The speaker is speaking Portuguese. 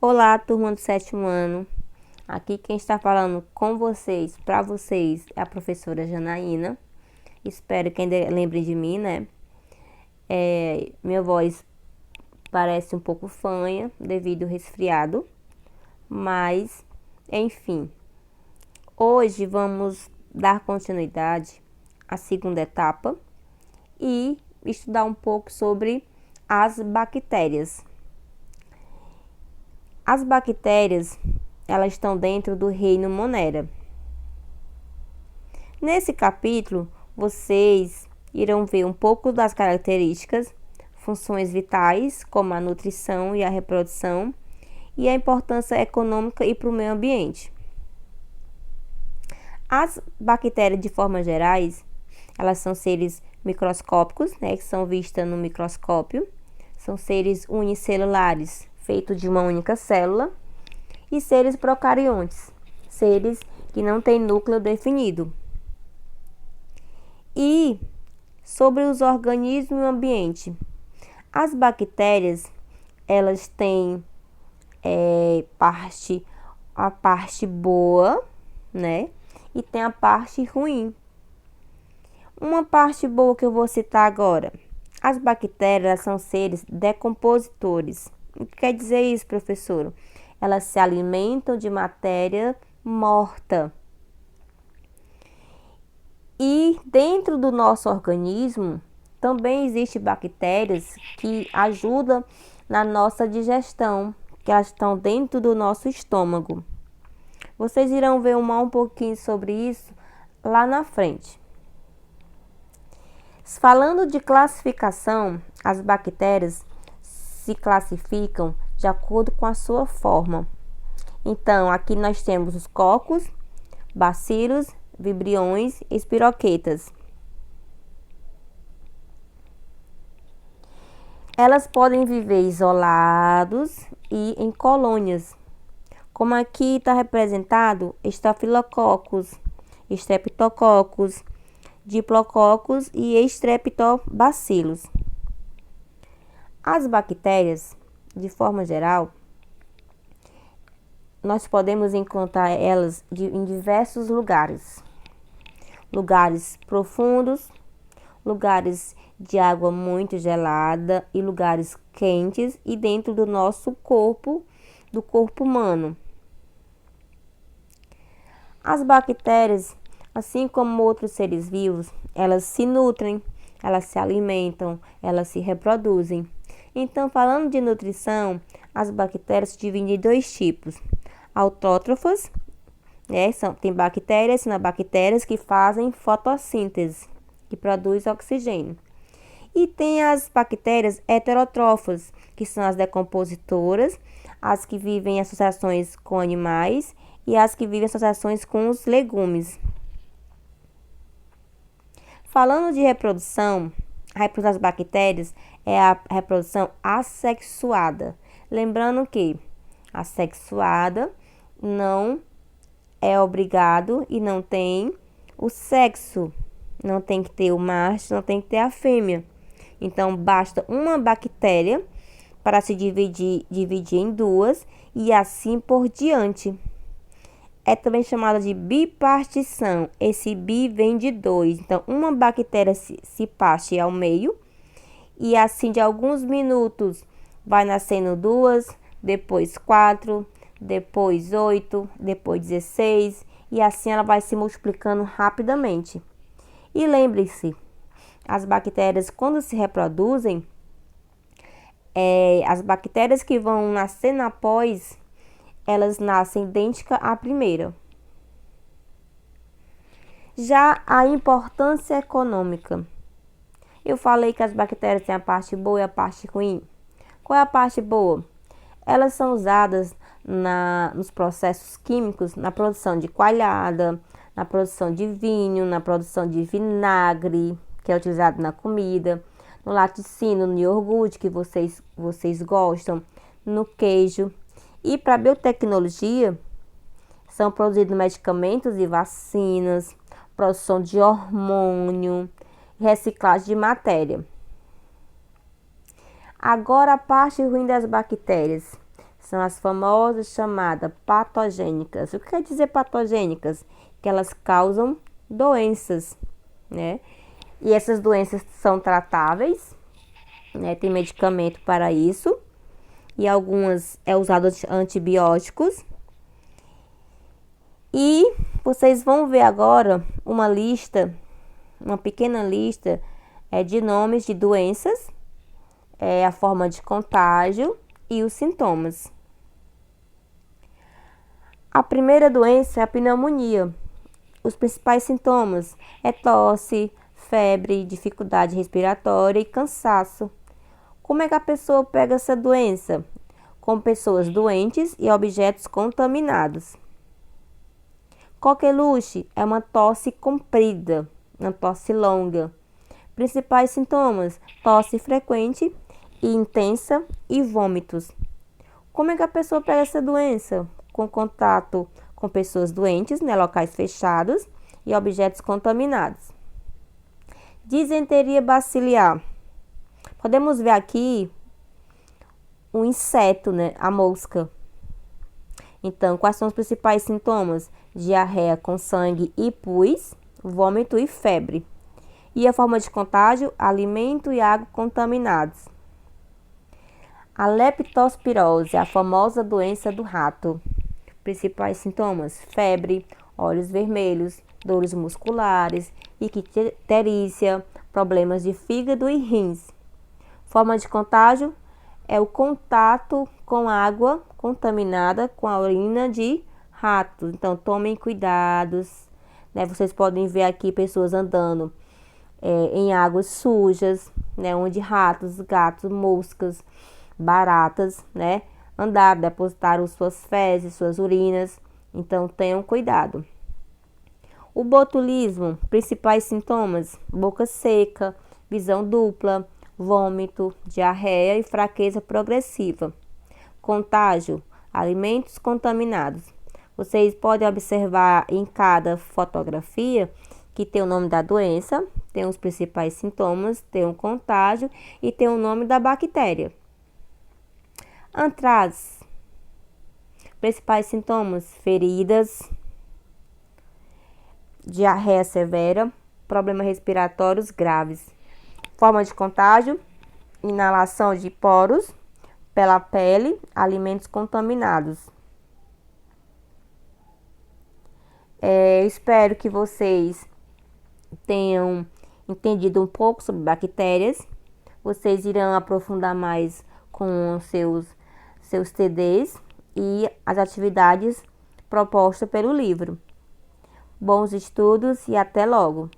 Olá, turma do sétimo ano. Aqui quem está falando com vocês, para vocês, é a professora Janaína. Espero que ainda lembre de mim, né? Minha voz parece um pouco fanha devido ao resfriado, mas enfim. Hoje vamos dar continuidade à segunda etapa e estudar um pouco sobre as bactérias. As bactérias, elas estão dentro do reino Monera. Nesse capítulo, vocês irão ver um pouco das características, funções vitais, como a nutrição e a reprodução, e a importância econômica e para o meio ambiente. As bactérias, de forma gerais, elas são seres microscópicos, que são vistas no microscópio. São seres unicelulares, feitos de uma única célula, e seres procariontes, seres que não têm núcleo definido. E sobre os organismos e o ambiente. As bactérias, elas têm a parte boa, né? E tem a parte ruim. Uma parte boa que eu vou citar agora. As bactérias são seres decompositores. O que quer dizer isso, professor? Elas se alimentam de matéria morta. E dentro do nosso organismo também existem bactérias que ajudam na nossa digestão, que elas estão dentro do nosso estômago. Vocês irão ver um pouquinho sobre isso lá na frente. Falando de classificação, as bactérias se classificam de acordo com a sua forma. Então, aqui nós temos os cocos, bacilos, vibriões e espiroquetas. Elas podem viver isolados e em colônias, como aqui está representado Staphylococcus, Streptococcus, Diplococos e Streptobacilos. As bactérias, de forma geral, nós podemos encontrar elas em diversos lugares. Lugares profundos, lugares de água muito gelada e lugares quentes e dentro do nosso corpo, do corpo humano. As bactérias, assim como outros seres vivos, elas se nutrem, elas se alimentam, elas se reproduzem. Então, falando de nutrição, as bactérias se dividem em dois tipos. Autótrofas, tem bactérias, que fazem fotossíntese, que produz oxigênio. E tem as bactérias heterótrofas, que são as decompositoras, as que vivem em associações com animais e as que vivem em associações com os legumes. Falando de reprodução, a reprodução das bactérias é a reprodução assexuada. Lembrando que assexuada não é obrigado e não tem o sexo. Não tem que ter o macho, não tem que ter a fêmea. Então, basta uma bactéria para se dividir em duas e assim por diante. É também chamada de bipartição. Esse bi vem de dois. Então, uma bactéria se parte ao meio e assim de alguns minutos vai nascendo duas, depois 4, depois 8, depois 16 e assim ela vai se multiplicando rapidamente. E lembre-se, as bactérias quando se reproduzem, as bactérias que vão nascer após, elas nascem idênticas à primeira. Já a importância econômica. Eu falei que as bactérias têm a parte boa e a parte ruim. Qual é a parte boa? Elas são usadas nos processos químicos, na produção de coalhada, na produção de vinho, na produção de vinagre, que é utilizado na comida, no laticínio, no iogurte, que vocês gostam, no queijo. E para a biotecnologia, são produzidos medicamentos e vacinas, produção de hormônio, reciclagem de matéria. Agora a parte ruim das bactérias. São as famosas chamadas patogênicas. O que quer dizer patogênicas? Que elas causam doenças, né? E essas doenças são tratáveis, né? Tem medicamento para isso. E algumas é usado antibióticos. E vocês vão ver agora uma lista, uma pequena lista de nomes de doenças, a forma de contágio e os sintomas. A primeira doença é a pneumonia. Os principais sintomas é tosse, febre, dificuldade respiratória e cansaço. Como é que a pessoa pega essa doença? Com pessoas doentes e objetos contaminados. Coqueluche é uma tosse comprida, uma tosse longa. Principais sintomas: tosse frequente e intensa e vômitos. Como é que a pessoa pega essa doença? Com contato com pessoas doentes, né, locais fechados e objetos contaminados. Disenteria baciliar. Podemos ver aqui um inseto, né, a mosca. Então, quais são os principais sintomas? Diarreia com sangue e pus, vômito e febre. E a forma de contágio? Alimento e água contaminados. A leptospirose, a famosa doença do rato. Principais sintomas: febre, olhos vermelhos, dores musculares, icterícia, problemas de fígado e rins. Forma de contágio é o contato com água contaminada com a urina de ratos. Então, tomem cuidados, né? Vocês podem ver aqui pessoas andando em águas sujas, né? Onde ratos, gatos, moscas, baratas, né? Andaram, depositaram suas fezes, suas urinas. Então, tenham cuidado. O botulismo, principais sintomas: boca seca, visão dupla, vômito, diarreia e fraqueza progressiva. Contágio: alimentos contaminados. Vocês podem observar em cada fotografia que tem o nome da doença, tem os principais sintomas, tem o contágio e tem o nome da bactéria. Antrase. Principais sintomas: feridas, diarreia severa, problemas respiratórios graves. Forma de contágio: inalação de poros, pela pele, alimentos contaminados. Espero que vocês tenham entendido um pouco sobre bactérias. Vocês irão aprofundar mais com seus TDs e as atividades propostas pelo livro. Bons estudos e até logo!